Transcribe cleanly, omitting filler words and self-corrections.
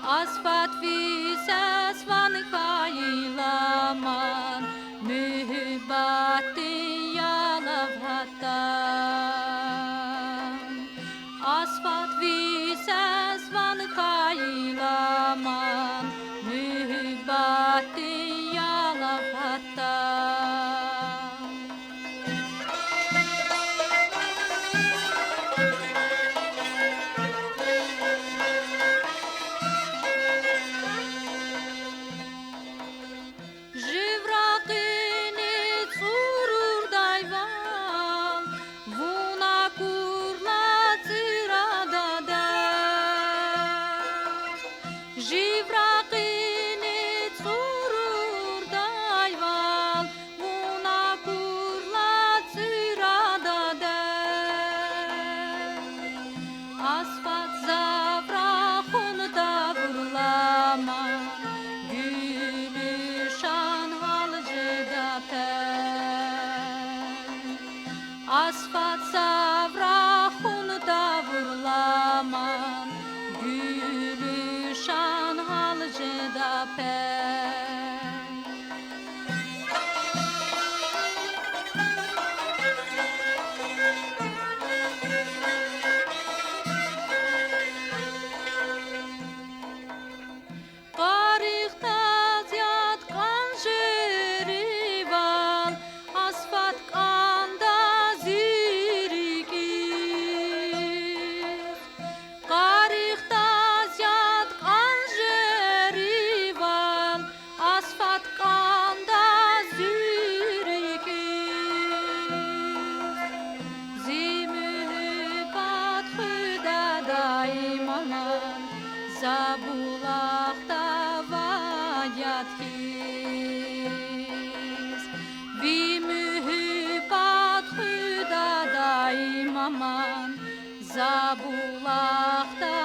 Asfalt vises van kaylaman mühibati yalavhatan. Asfalt vises van kaylaman mühibati yalavhatan. Asfalt zavrahun davurlama, gülüşan halcıda pen. Asfalt zavrahun davurlama, gülüşan halcıda pen. Zabulaqda vayat his Vi mühibbat hüda daim aman Zabulaqda